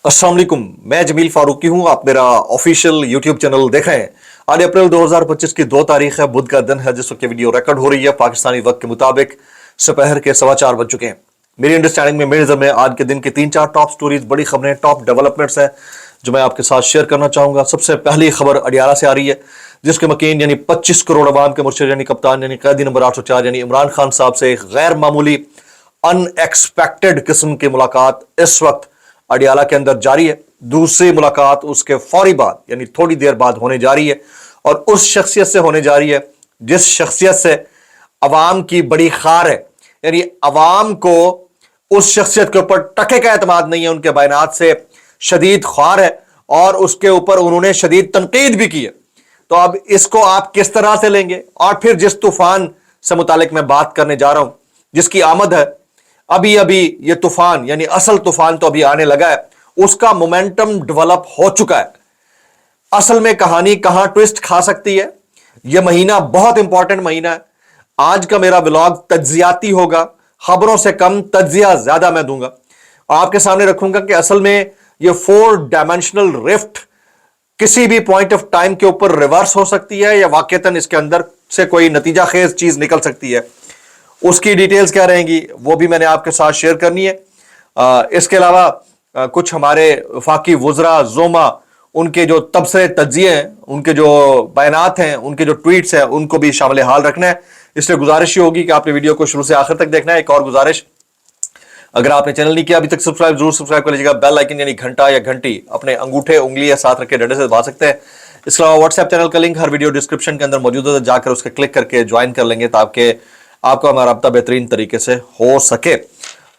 अस्सलाम वालेकुम, मैं जमील फारूकी हूं। आप मेरा ऑफिशियल यूट्यूब चैनल देख रहे हैं। आज अप्रैल 2025 की 2 तारीख है, बुध का दिन है, जिस वक्त ये वीडियो रिकॉर्ड हो रही है पाकिस्तानी वक्त के मुताबिक दोपहर के 4:15 बज चुके हैं। मेरी अंडरस्टैंडिंग में, मेरे नजर में आज के दिन की 3-4 टॉप स्टोरीज, बड़ी खबरें, टॉप डेवलपमेंट्स हैं जो मैं आपके साथ शेयर करना चाहूंगा। सबसे पहली खबर अडियाला से आ रही है, जिसके मकीन यानी 25 करोड़ अवाम के मुर्शिद यानी कप्तान यानी कैदी नंबर 804 यानी इमरान खान साहब से एक गैर मामूली अनएक्सपेक्टेड किस्म की मुलाकात इस वक्त अडियाला के अंदर जारी है। दूसरी मुलाकात उसके फौरी बाद यानी थोड़ी देर बाद होने जा रही है, और उस शख्सियत से होने जा रही है जिस शख्सियत से अवाम की बड़ी खार है। यानी अवाम को उस शख्सियत के ऊपर टके का एतमाद नहीं है, उनके बयानात से शदीद ख्वार है और उसके ऊपर उन्होंने शदीद तनकीद भी की है। तो अब इसको आप किस तरह से लेंगे? और फिर जिस तूफान से मुतालिक मैं बात करने जा रहा हूं, जिसकी आमद है अभी अभी, ये तूफान यानी असल तूफान तो अभी आने लगा है, उसका मोमेंटम डेवलप हो चुका है। असल में कहानी कहां ट्विस्ट खा सकती है? यह महीना बहुत इंपॉर्टेंट महीना है। आज का मेरा व्लॉग तज्जियाती होगा, खबरों से कम तज्जिया ज्यादा मैं दूंगा। आपके सामने रखूंगा कि असल में यह 4 डायमेंशनल रिफ्ट किसी भी पॉइंट ऑफ टाइम के ऊपर रिवर्स हो सकती है, या वाकईतन इसके अंदर से कोई नतीजा खेज चीज निकल सकती है। उसकी डिटेल्स क्या रहेंगी वो भी मैंने आपके साथ शेयर करनी है। इसके अलावा कुछ हमारे वफाकी वुज़रा जोमा, उनके जो तबसरे तज्जिए हैं, उनके जो बयानात हैं, उनके जो ट्वीट्स हैं, उनको भी शामिल हाल रखना है। इसलिए गुजारिश ही होगी कि आपने वीडियो को शुरू से आखिर तक देखना है। एक और गुजारिश, अगर आपने चैनल नहीं किया अभी तक, सब्सक्राइब जरूर सब्सक्राइब कर लीजिएगा। बेल आइकन यानी घंटा या घंटी अपने अंगूठे उंगली या साथ रखे डंडे से दबा सकते हैं। इसके अलावा व्हाट्सएप चैनल का लिंक हर वीडियो डिस्क्रिप्शन के अंदर मौजूद है, जाकर उसके क्लिक करके ज्वाइन कर लेंगे ताकि आपका हमारा रब्ता बेहतरीन तरीके से हो सके।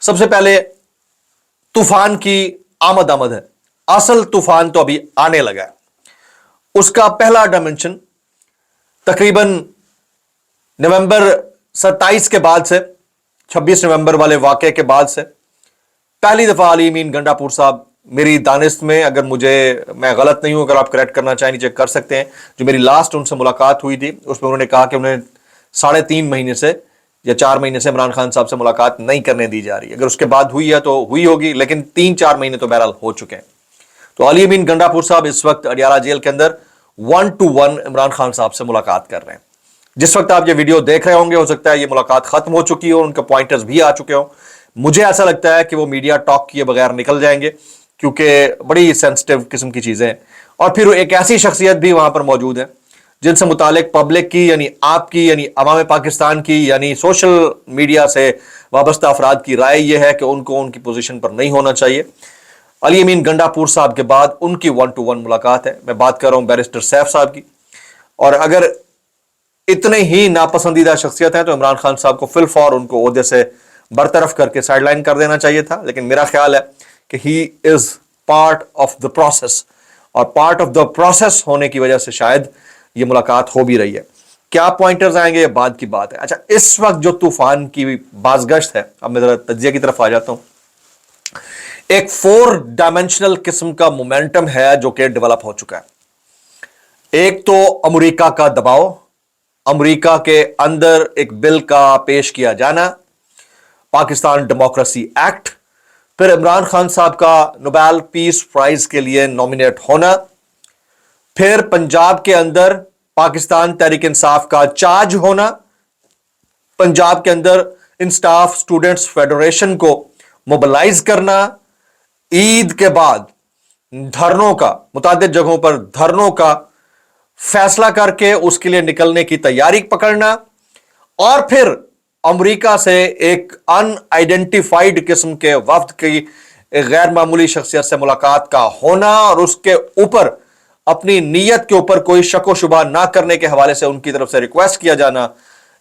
सबसे पहले तूफान की आमद है। असल तूफान तो अभी आने लगा है। उसका पहला डायमेंशन तकरीबन नवंबर 27 के बाद से, 26 नवंबर वाले वाकये के बाद से पहली दफा अली अमीन गंडापुर साहब, मेरी दानिश में, अगर मैं गलत नहीं हूं, अगर आप करेक्ट करना चाहें नीचे कर सकते हैं, जो मेरी लास्ट उनसे मुलाकात हुई थी उसमें उन्होंने कहा कि उन्हें 3.5 महीने से या 4 महीने से इमरान खान साहब से मुलाकात नहीं करने दी जा रही। अगर उसके बाद हुई है तो हुई होगी, लेकिन 3-4 महीने तो बहरहाल हो चुके हैं। तो अली अमीन गंडापुर साहब इस वक्त अडियाला जेल के अंदर 1-to-1 इमरान खान साहब से मुलाकात कर रहे हैं। जिस वक्त आप ये वीडियो देख रहे होंगे, हो सकता है ये मुलाकात खत्म हो चुकी हो, उनके पॉइंटर्स भी आ चुके हो। मुझे ऐसा लगता है कि वो मीडिया टॉक किए बगैर निकल जाएंगे, क्योंकि बड़ी सेंसिटिव किस्म की चीजें हैं। और फिर एक ऐसी शख्सियत भी वहां पर मौजूद है जिनसे मुतालिक पब्लिक की यानी आपकी यानी अवाम पाकिस्तान की यानी सोशल मीडिया से वाबस्ता अफराद की राय यह है कि उनको उनकी पोजीशन पर नहीं होना चाहिए। अली अमीन गंडापुर साहब के बाद उनकी 1-to-1 मुलाकात है। मैं बात कर रहा हूं बैरिस्टर सैफ साहब की। और अगर इतने ही नापसंदीदा शख्सियत है तो इमरान खान साहब को फिलफौर उनको ओहदे से बरतरफ करके साइडलाइन कर देना चाहिए था, लेकिन मेरा ख्याल है कि he is part of the process, और पार्ट ऑफ द प्रोसेस होने की वजह से शायद ये मुलाकात हो भी रही है। क्या पॉइंटर्स आएंगे ये बाद की बात है। अच्छा, इस वक्त जो तूफान की बाज़गश्त है, अब मैं जरा तज्जिया की तरफ आ जाता हूं। एक 4 डायमेंशनल किस्म का मोमेंटम है जो कि डेवलप हो चुका है। एक तो अमेरिका का दबाव, अमेरिका के अंदर एक बिल का पेश किया जाना, पाकिस्तान डेमोक्रेसी एक्ट, फिर इमरान खान साहब का नोबेल पीस प्राइज के लिए नॉमिनेट होना, फिर पंजाब के अंदर पाकिस्तान तहरीक इंसाफ का चार्ज होना, पंजाब के अंदर इंस्टाफ स्टूडेंट्स फेडरेशन को मोबिलाइज करना, ईद के बाद धरनों का, मुतादिद जगहों पर धरनों का फैसला करके उसके लिए निकलने की तैयारी पकड़ना, और फिर अमेरिका से एक अनआइडेंटिफाइड किस्म के वफ्द की एक गैर मामूली शख्सियत से मुलाकात का होना, और उसके ऊपर अपनी नीयत के ऊपर कोई शक व शुबा ना करने के हवाले से उनकी तरफ से रिक्वेस्ट किया जाना,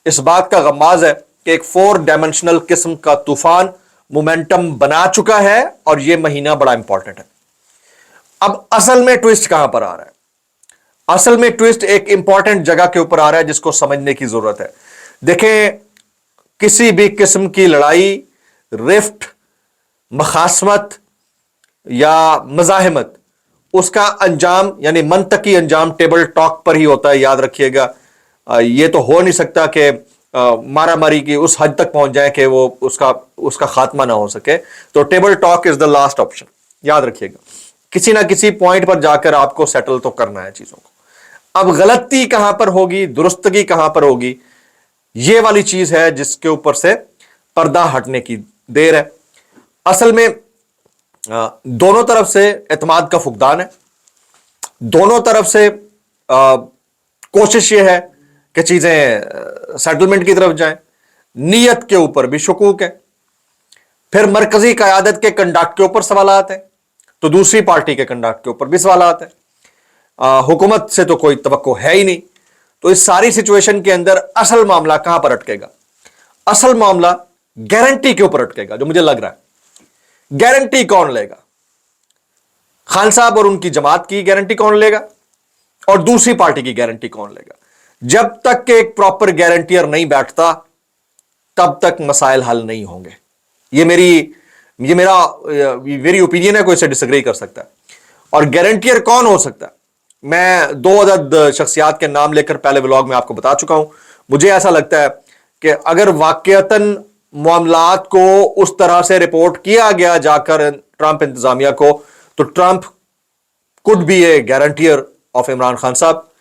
इस बात का गमाज है कि एक 4 डायमेंशनल किस्म का तूफान मोमेंटम बना चुका है, और यह महीना बड़ा इंपॉर्टेंट है। अब असल में ट्विस्ट कहां पर आ रहा है? असल में ट्विस्ट एक इंपॉर्टेंट जगह के ऊपर आ रहा है जिसको समझने की जरूरत है। देखें, किसी भी किस्म की लड़ाई, रिफ्ट, मखासमत या मजाहमत, उसका अंजाम यानी मंतकी अंजाम टेबल टॉक पर ही होता है। याद रखिएगा, ये तो हो नहीं सकता कि मारा मारी की उस हद तक पहुंच जाए कि वो उसका खात्मा ना हो सके। तो table talk is the last option. याद रखिएगा, किसी ना किसी पॉइंट पर जाकर आपको सेटल तो करना है चीजों को। अब गलती कहां पर होगी, दुरुस्तगी कहां पर होगी, ये वाली चीज है जिसके ऊपर से पर्दा हटने की देर है। असल में दोनों तरफ से एतमाद का फुकदान है, दोनों तरफ से कोशिश ये है कि चीजें सेटलमेंट की तरफ जाएं, नीयत के ऊपर भी शकूक है, फिर मरकजी क़यादत के कंडक्ट के ऊपर सवालात हैं, तो दूसरी पार्टी के कंडक्ट के ऊपर भी सवालात हैं, हुकूमत से तो कोई तवक्को है ही नहीं। तो इस सारी सिचुएशन के अंदर असल मामला कहां पर अटकेगा? असल मामला गारंटी के ऊपर अटकेगा, जो मुझे लग रहा है। गारंटी कौन लेगा? खान साहब और उनकी जमात की गारंटी कौन लेगा, और दूसरी पार्टी की गारंटी कौन लेगा? जब तक कि एक प्रॉपर गारंटियर नहीं बैठता तब तक मसाइल हल नहीं होंगे। ये मेरी ओपिनियन है, कोई इसे डिसएग्री कर सकता है। और गारंटियर कौन हो सकता है? मैं 2 अदद शख्सियात के नाम लेकर पहले व्लॉग में आपको बता चुका हूं। मुझे ऐसा लगता है कि अगर वाकईतन मामलात को उस तरह से रिपोर्ट किया गया जाकर ट्रंप इंतजामिया को, तो Trump could be a guarantor of Imran Khan sahab.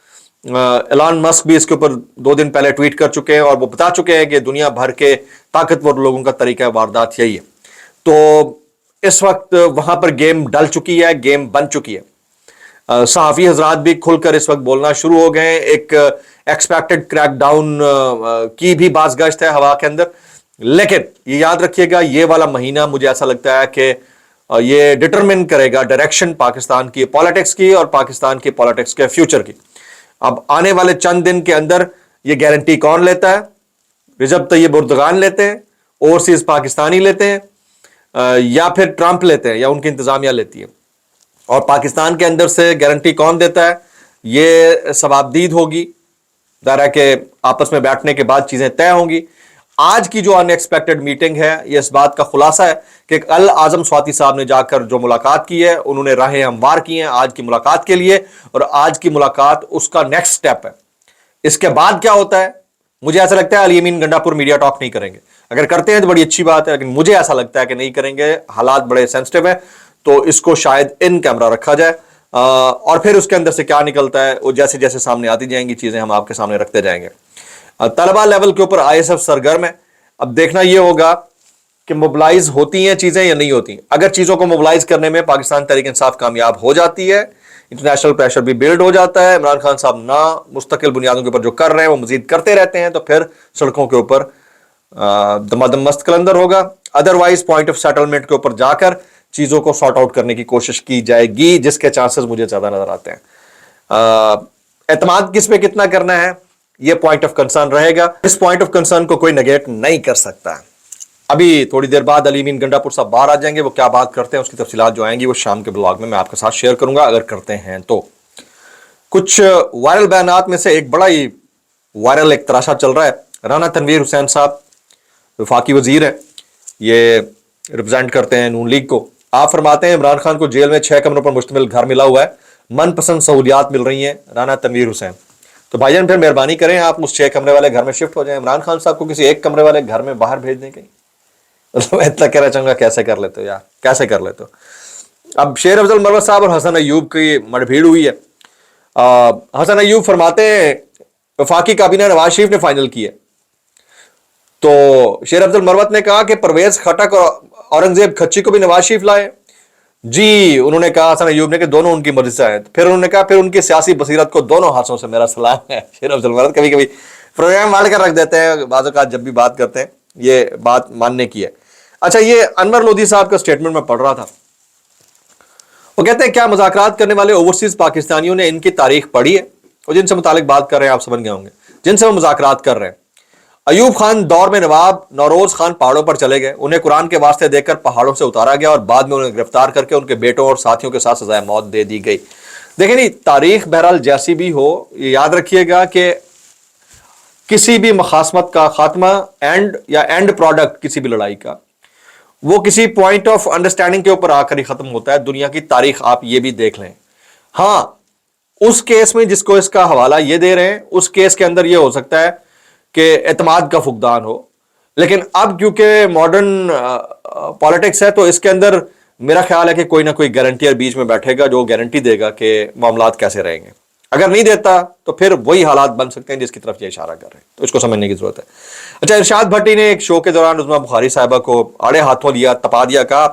Elon Musk भी इसके ऊपर 2 दिन पहले ट्वीट कर चुके हैं और वो बता चुके हैं कि दुनिया भर के ताकतवर लोगों का तरीका वारदात यही है। तो इस वक्त वहां पर गेम डल चुकी है, गेम बन चुकी है। सहाफी हजरात भी खुलकर इस वक्त बोलना शुरू हो गए। एक एक्सपेक्टेड क्रैकडाउन की भी बाज़गश्त है हवा के अंदर, लेकिन ये याद रखिएगा, ये वाला महीना मुझे ऐसा लगता है कि ये डिटरमिन करेगा डायरेक्शन पाकिस्तान की पॉलिटिक्स की और पाकिस्तान की पॉलिटिक्स के फ्यूचर की। अब आने वाले चंद दिन के अंदर ये गारंटी कौन लेता है? रिजब तैयब उर्दगान लेते हैं, ओवरसीज पाकिस्तानी लेते हैं, या फिर ट्रंप लेते हैं, या उनकी इंतजामिया लेती है। और पाकिस्तान के अंदर से गारंटी कौन देता है, ये सवाबदीद होगी। दायरा के आपस में बैठने के बाद चीजें तय होंगी। आज की जो अनएक्सपेक्टेड मीटिंग है, ये इस बात का खुलासा है कि कल आजम स्वाति साहब ने जाकर जो मुलाकात की है, उन्होंने राहें हमवार की हैं आज की मुलाकात के लिए, और आज की मुलाकात उसका नेक्स्ट स्टेप है। इसके बाद क्या होता है, मुझे ऐसा लगता है अली अमीन गंडापुर मीडिया टॉक नहीं करेंगे। अगर करते हैं तो बड़ी अच्छी बात है, लेकिन मुझे ऐसा लगता है कि नहीं करेंगे। हालात बड़े सेंसिटिव है, तो इसको शायद इन कैमरा रखा जाए, और फिर उसके अंदर से क्या निकलता है वो जैसे जैसे सामने आती जाएंगी चीजें हम आपके सामने रखते जाएंगे। तलबा लेवल के ऊपर आईएसएफ सरगर्म है। अब देखना यह होगा कि मोबिलाइज होती हैं चीजें या नहीं होती। अगर चीजों को मोबिलाइज करने में पाकिस्तान तहरीक इंसाफ कामयाब हो जाती है, इंटरनेशनल प्रेशर भी बिल्ड हो जाता है, इमरान खान साहब ना मुस्तकिल बुनियादों के ऊपर जो कर रहे हैं वो मजीद करते रहते हैं, तो फिर सड़कों के ऊपर दमादम मस्त कलंदर होगा। अदरवाइज पॉइंट ऑफ सेटलमेंट के ऊपर जाकर चीजों को सॉर्ट आउट करने की कोशिश की जाएगी, जिसके चांसेस मुझे ज्यादा नजर आते हैं। एतमाद किस पे कितना करना है, ये पॉइंट ऑफ कंसर्न रहेगा। इस पॉइंट ऑफ कंसर्न को कोई नेगेट नहीं कर सकता। अभी थोड़ी देर बाद अली अमीन गंडापुर साहब बाहर आ जाएंगे, वो क्या बात करते हैं उसकी तफसीलात जो आएंगी वो शाम के ब्लॉग में मैं आपके साथ शेयर करूंगा, अगर करते हैं तो। कुछ वायरल बयानात में से एक बड़ा ही वायरल एक तराशा चल रहा है। राना तनवीर हुसैन साहब वफाकी वजीर है, ये रिप्रेजेंट करते हैं नून लीग को। आप फरमाते हैं इमरान खान को जेल में 6 कमरों पर मुश्तमिल घर मिला हुआ है, मनपसंद सहूलियात मिल रही हैं राना तनवीर हुसैन। तो भाईजान फिर मेहरबानी करें आप उस 6 कमरे वाले घर में शिफ्ट हो जाएं। इमरान खान साहब को किसी 1 कमरे वाले घर में बाहर भेज दें कहीं। मतलब इतना कहना चाहूंगा, कैसे कर लेते हो यार, कैसे कर लेते हो। अब शेर अफजल मरवत साहब और हसन अयूब की मड़भीड़ हुई है। हसन अयूब फरमाते हैं वफाकी काबीना नवाज शरीफ ने फाइनल की है, तो शेर अफजल मरवत ने कहा कि परवेज खटक और औरंगजेब खच्ची को भी नवाज शरीफ लाए जी। उन्होंने कहा हसन अयूब ने कि दोनों उनकी मर्जी से आए। फिर उन्होंने कहा फिर उनकी सियासी बसीरत को दोनों हाथों से मेरा सलाम है। शेर अफजल मरवत कभी कभी प्रोग्राम माल कर रख देते हैं, बाज़ औक़ात जब भी बात करते हैं ये बात मानने की है। अच्छा, ये अनवर लोधी साहब का स्टेटमेंट मैं पढ़ रहा था। वो कहते हैं क्या मुज़ाकरात करने वाले ओवरसीज पाकिस्तानियों ने इनकी तारीख पढ़ी है, और जिनसे मुतालिक बात कर रहे हैं आप समझ गए होंगे, जिनसे वो मुज़ाकरात कर रहे हैं। अयूब खान दौर में नवाब नौरोज खान पहाड़ों पर चले गए, उन्हें कुरान के वास्ते देकर पहाड़ों से उतारा गया और बाद में उन्हें गिरफ्तार करके उनके बेटों और साथियों के साथ सजाए मौत दे दी गई। देखिए नहीं, तारीख बहरहाल जैसी भी हो, याद रखिएगा कि किसी भी मुखासमत का खात्मा एंड प्रोडक्ट किसी भी लड़ाई का वो किसी पॉइंट ऑफ अंडरस्टैंडिंग के ऊपर आकर ही खत्म होता है। दुनिया की तारीख आप ये भी देख लें। हाँ, उस केस में जिसको इसका हवाला ये दे रहे हैं, उस केस के अंदर ये हो सकता है कि एतमाद का फुकदान हो, लेकिन अब क्योंकि मॉडर्न पॉलिटिक्स है तो इसके अंदर میرا خیال ہے کہ کوئی نہ کوئی گارنٹیئر بیچ میں بیٹھے گا جو گارنٹی دے گا کہ معاملات کیسے رہیں گے. اگر نہیں دیتا تو پھر وہی حالات بن سکتے ہیں جس کی طرف یہ اشارہ کر رہے ہیں, تو اس کو سمجھنے کی ضرورت ہے. اچھا, ارشاد بھٹی نے ایک شو کے دوران عظمیٰ بخاری صاحبہ کو آڑے ہاتھوں لیا, تپا دیا, کہا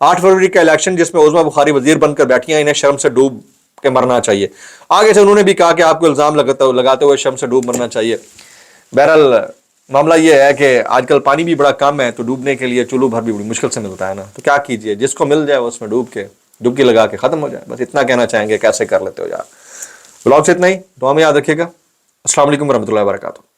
8 فروری کا الیکشن جس میں عظمیٰ بخاری وزیر بن کر بیٹھی ہیں, انہیں شرم سے ڈوب کے مرنا چاہیے. آگے سے انہوں نے بھی کہا کہ آپ کو الزام لگاتے ہوئے شرم سے ڈوب مرنا چاہیے. بہرحال معاملہ یہ ہے کہ آج کل پانی بھی بڑا کم ہے, تو ڈوبنے کے لیے چلو بھر بھی بڑی مشکل سے ملتا ہے نا, تو کیا کیجئے, جس کو مل جائے اس میں ڈوب کے ڈبکی لگا کے ختم ہو جائے. بس اتنا کہنا چاہیں گے, کیسے کر لیتے ہو یار. بلاگ سے اتنا ہی, دعا میں یاد رکھیے گا. السلام علیکم ورحمۃ اللہ وبرکاتہ.